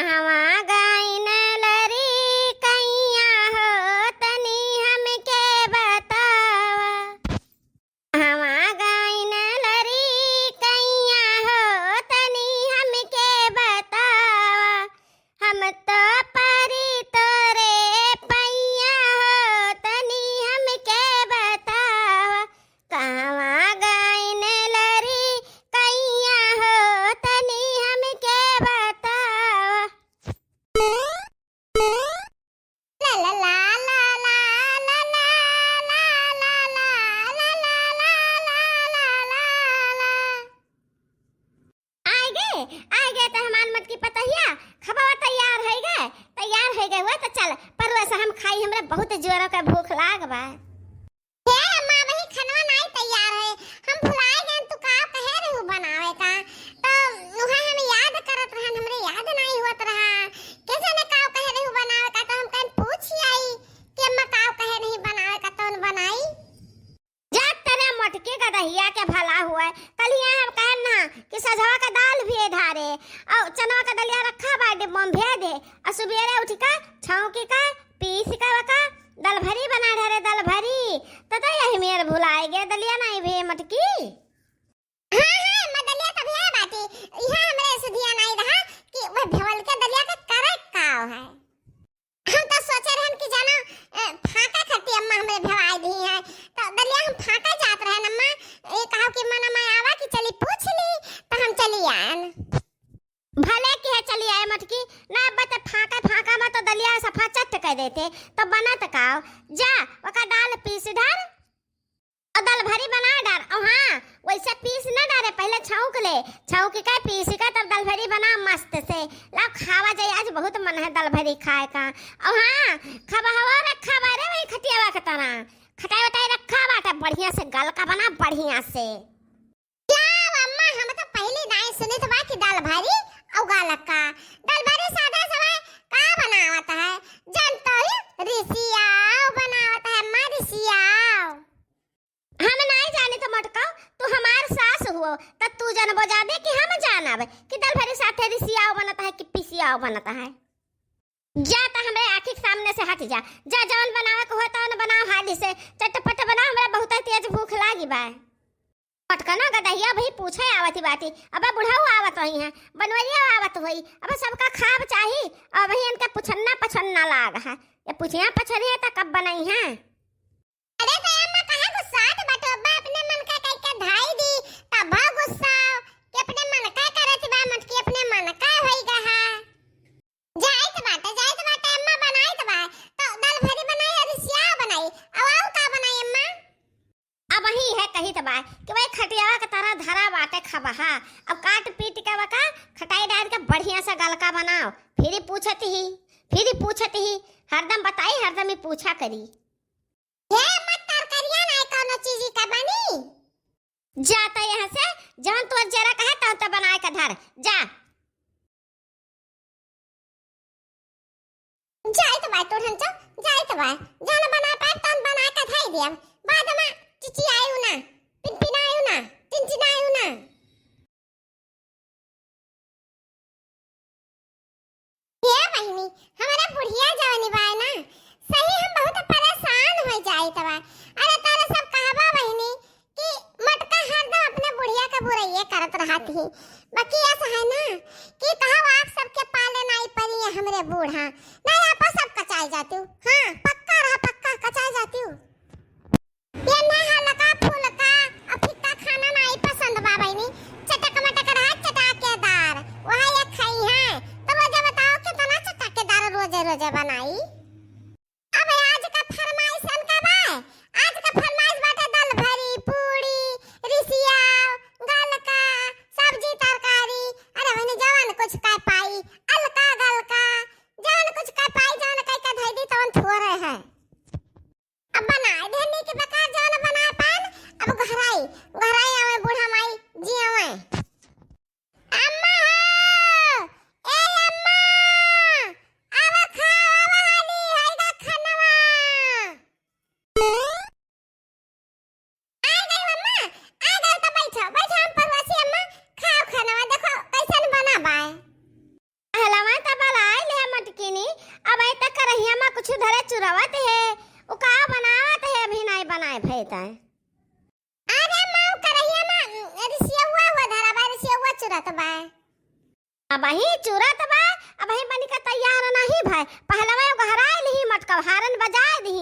कहवा गईन लरी कैया हो तनी हमके बतावा। कहवा गईन लरी कैया हो तनी हमके बतावा। हम तो परी तोरे पैया हो तनी हमके बतावा। कहवा गईन लरी कैया हो तनी हमके बतावा। ला ला ला ला ला ला ला ला ला ला ला ला ला ला ला। आ गए तो हमार मटकी पतहिया खबवा तैयार है गए हुआ तो चल परवा से हम खाई। हमरा बहुत जोर का भूख लाग बा। हे अम्मा वही खनवा नहीं तैयार है। हम भुलाए गए तू का कहे रहू बनावे का तो उहा हम याद करत रहन हमरे याद नहीं होत रहा। कैसे ने का कहे रहू बनावे का तो हम कन पूछी आई कि अम्मा का कहे नहीं बनावे का तो बनाई। जा तेरे मटके का दहिया के भला हुआ है। कल यहाँ हम कहन ना कि सजवा का दाल भी धारे और चना का दलिया रखा बा डिब्बा में भेज दे और सुबेरे उठ का छौंकी का पीस का दल भरी बना ढरे दल भरी तो यही मेरे भुलाए गए दलिया नहीं भे मटकी। हाँ मैं दलिया तो भे बाटी यहाँ हमरे सुधिया नहीं रहा कि वह भेवल के दलिया का करे काव है। हम तो सोचे रहन कि जाना फाका खट्टी अम्मा हमरे भेवाई दी है तो दलिया हम फाका जात रहन अम्मा ये कहो कि मना मैं आवा कि चली पूछ ली तो हम चली आन। भले के चली आए मटकी ना बत फाका में तो दलिया सफा चट कर देते तो बना तकाओ। जा ओका दाल पीस डाल और दल भरी बना डाल। और हाँ वैसे पीस ना डाले पहले छौंक का पीस का तब दल भरी बना मस्त से ला खावा जाए। आज बहुत मन है दल भरी खाए का। और हाँ खबहवा रखा बारे वही खटियावा का तना खटाई वटाई रखा बाटा बढ़िया से गल का बना बढ़िया से। क्या अम्मा हम तो पहली नहीं सुनी तो बाकी दाल भरी और गालक का दाल भरी सादा सवाय का बनावत है जानतो ही रिसियाओ बनावत है अम्मा रिसियाओ। हम नहीं जाने तो मटका तू हमार सास हुओ तब तू जानबो जादे कि हम जानब कि दाल भरी साथे रिसियाओ बनता है कि पिसियाओ बनता है। जा तो हमरे आँखी के सामने से हट जा। जा जौन बनावे को होता है बनाओ हाली से चटपट बनाओ। हमरा बहुत तेज भूख लागी बा। पटकना गदहिया भाई पूछे आवती बाती अब बुढ़ाऊ आवत वही है बनवरिया आवत होई अब सबका खाब चाही। अब वही इनका पछन्ना लाग है ये पूछिया पछरिया त कब बनाई है। अरे तो अम्मा कहां गुस्सात बटो बा अपने मन का कई का धाई दी तब गुस्सा कि अपने मन का करत बा मत कि अपने मन का होई गहा। जाइत बाटे अम्मा बनाइत बा तो दाल भरी बनाई और सिया बनाई अब आऊ का बनाई अम्मा। अब वही है कही तो बात कि भाई खटियावा का तरह धरा बाटे खबहा अब काट पीट के वका खटाई डाल के बढ़िया सा गलका बनाओ। फिर पूछती ही हरदम बताई हरदम ही पूछा करी। ये मत तरकारियां नहीं कोनो चीज का बनी। जाता यहाँ से जहां तू जरा कहे तो बनाए का धर जा। जाए तो बात तो ढंचा जाए तो बात जाना बना पाए तो बना के धाई दिया बाद में चिची आयु ना पिन आयु ना चिंचिन आयु ना। ये बहनी हमारा बुढ़िया जवानी बाय ना सही हम बहुत परेशान हो जाई तबा। अरे तारा सब कहबा बहनी कि मटका हरदम अपने बुढ़िया का बुराई करत रहती है। बाकी ऐसा है ना कि कहो आप सबके पाले नहीं परी है हमरे बूढ़ा नहीं आप सब कचाई जाती हूँ। हाँ पक्का रहा पक्का कचाई जाती हूँ। ये ना हलका फुलका और फिक्का खाना नहीं पसंद बा बहनी चटक मटक रहा चटाकेदार वह ये खाई है तो रोजे बताओ कितना चटाकेदार रोजे बनाई। अब आज का फरमाइश का बा आज का फरमाइश बाटे दाल भरी पूड़ी रिसिया गलका सब्जी तरकारी। अरे वही जवान कुछ का पाई अलका गलका जान कुछ का पाई जान कई का धई दी तवन थोड़े है। अब बनाए देने के बका जान बनाए पान अब घराई आवे बूढ़ा माई जी आवे। अम्मा हो ए अम्मा आवा खा आवा कढ़िया में कुछ धरे चुरावत है, ओ का बनावत है अभी नहीं बनाए भैता। अरे माऊ कढ़िया में रिसिया हुआ धरा बा, रिसिया हुआ चुरात बा। अब ही चुरात बा, अब ही बनी का तैयार नहीं भाई, पहलवा गहराए ली मटका हारन बजाए दी।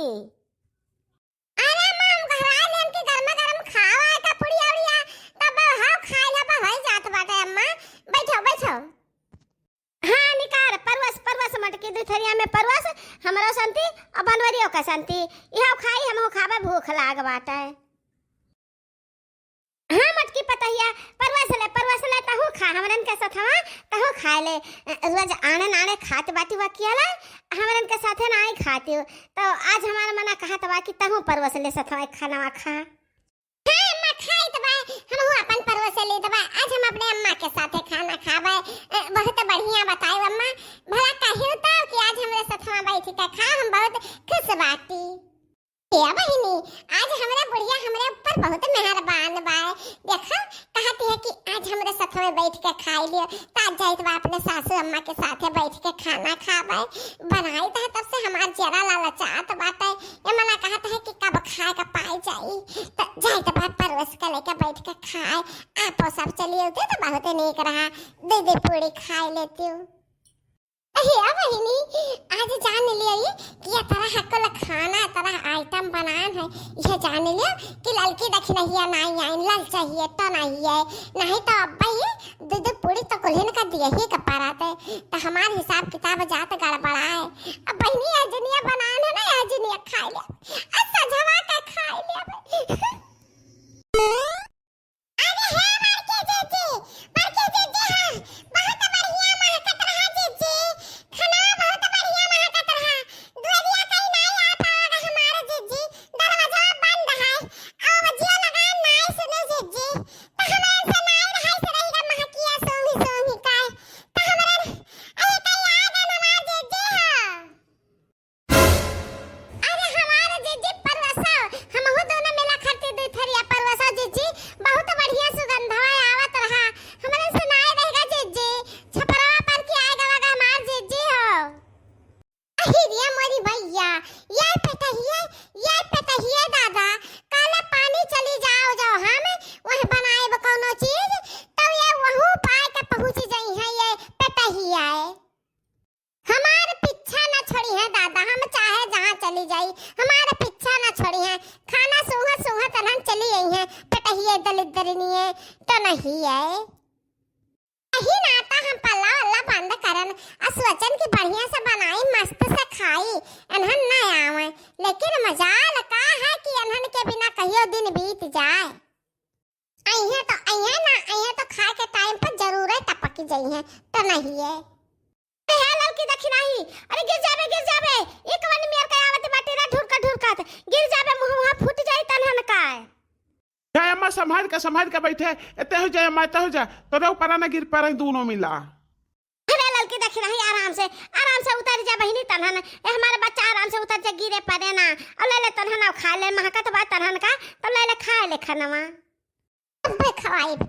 अरे माम गहराए लेन के गरमा गरम खावा का पुड़िया उड़िया तब हां खाए ला बा होई जात बाटे अम्मा। बैठो बैठो। हां निकार परवस परवस मटकी दू थरिया में परवस, हमरो शांति और बनवरियो का शांति, इहो खाई हमहु खाबे, भूख लाग बाटे। हाँ मटकी पतहिया परवस ले तहु खा, हमरन के साथ हवा तहु खा ले, रोज आने नाने खाते बाटी वकियाला, हमरन के साथ ना ही खाती हो, तो आज हमारा मना कहा तवा कि तहु परवस ले साथ हवा खाना खा। हां अम्मा खाई तबा, हमहु अपन परवस ले तबा, आज हम अपने अम्मा के साथ खाना खाबे, बहुत बढ़िया बताई अम्मा। भला कहियो त कि आज हमरे साथ हवा बैठ के खा, हम बहुत खुश बाटी। या बहिनी आज हमरा बुढ़िया हमरे ऊपर बहुत मेहरबान बा, देखा कहती है कि आज हमरे साथ में बैठ के खाई लियो, ताज जाइत बा अपने सासू अम्मा के साथ बैठ के खाना खाबे, बनाई त तब से हमार जरा लालचात बाटे, ये मना कहत है कि कब खाए का पाई जाई, त जाइत बा परवस के लेके बैठ के खाए, आपो सब चली होते तो बहुत नीक रहा, दे पूरी खाई लेती हूं। या बहिनी आज जान लिया कि ये तरह हकल खाना तरह आइटम बनान है, ये जान लिया कि लड़की दखिनहिया नहीं आई, लल चाहिए तो नहीं है, नहीं तो अब्बा ये दूध पूरी तो कुल्हिन का दिए ही कपाराते, तो हमार हिसाब किताब जात गड़बड़ा है। अब बहिनी अजनिया बनान है ना, अजनिया खाई ले, अच्छा जमा के खाई ले। अरे है मार के जीजी हां बहुत बढ़िया महकत रहा जीजी, खाना बहुत बढ़िया महकत रहा, दुआरिया कहीं नहीं आ पाएगा हमारे जीजी, दरवाजा बंद है और बजिया लगा नहीं सुने जीजी, तो हमारे से नहीं रहा से रहेगा महकिया सोंगी सोंगी का, तो हमारे अरे तैयार है नमाज जीजी। हां अरे हमारे जीजी परवसा हमहु दोनों मिला खाते दे थरिया परवसा जीजी, बहुत बढ़िया सुगंध आवत रहा, हमारे से नहीं रहेगा जीजी, छपरा पर की आएगा वगा मार जीजी हो। अहिरिया मोरी भैया ये पतहिया दादा काला पानी चली जाओ हम वह बनाए कोनो चीज तब ये वहु पाए के पहुंच जाई है, ये पतहिया है हमारे पीछा ना छोड़ी है दादा, हम चाहे जहां चली जाई हमारे पीछा ना छोड़ी है, खाना सूहा तनन चली आई है, पतहिया दलित दरनी है तो नहीं है। ही नाता हम पल्ला वाला बंद करन असवचन की बढ़िया से बनाई मस्त से खाई, अनहन न आवे, लेकिन मजाल का है कि अनहन के बिना कहियो दिन बीत जाए। अइहे तो खाए के टाइम पर जरूर टपक जाई है तो नहीं है। हे लड़की देखी नहीं, अरे गिर जाबे एक वन मेर के आवत बाटे रा ढुरका गिर जाबे, मुंह फूट जाई तनहन का। जाए अम्मा संभाल के बैठे, एते हो जाए अम्मा एते हो जा, तोरे ऊपर ना गिर पारे दोनों मिला। अरे लड़की देखी नहीं, आराम से उतर जा बहिनी तनहन, ए हमारा बच्चा आराम से उतर जा, गिरे पड़े ना, और ले ले तनहन खा ले, महकत बा तनहन का तो ले खा ले खानवा। अब्बा खवाइब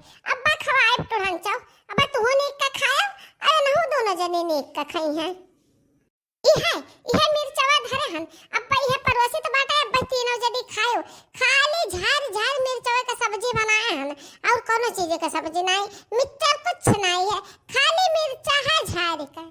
तुरन चाओ, अब्बा तू नीक का खायो, अरे नहु दोनों जने नीक का खाई है। इहे मिर्चवा धरे हन, अब्बा इहे परवसी तो बाटा, अब्बा तीनों जने खायो, खाली झार मिर्चवा का सब्जी बनाए हन, और कोनो चीज का सब्जी नहीं, मिक्सचर कुछ नहीं है, खाली मिर्चा है झार का।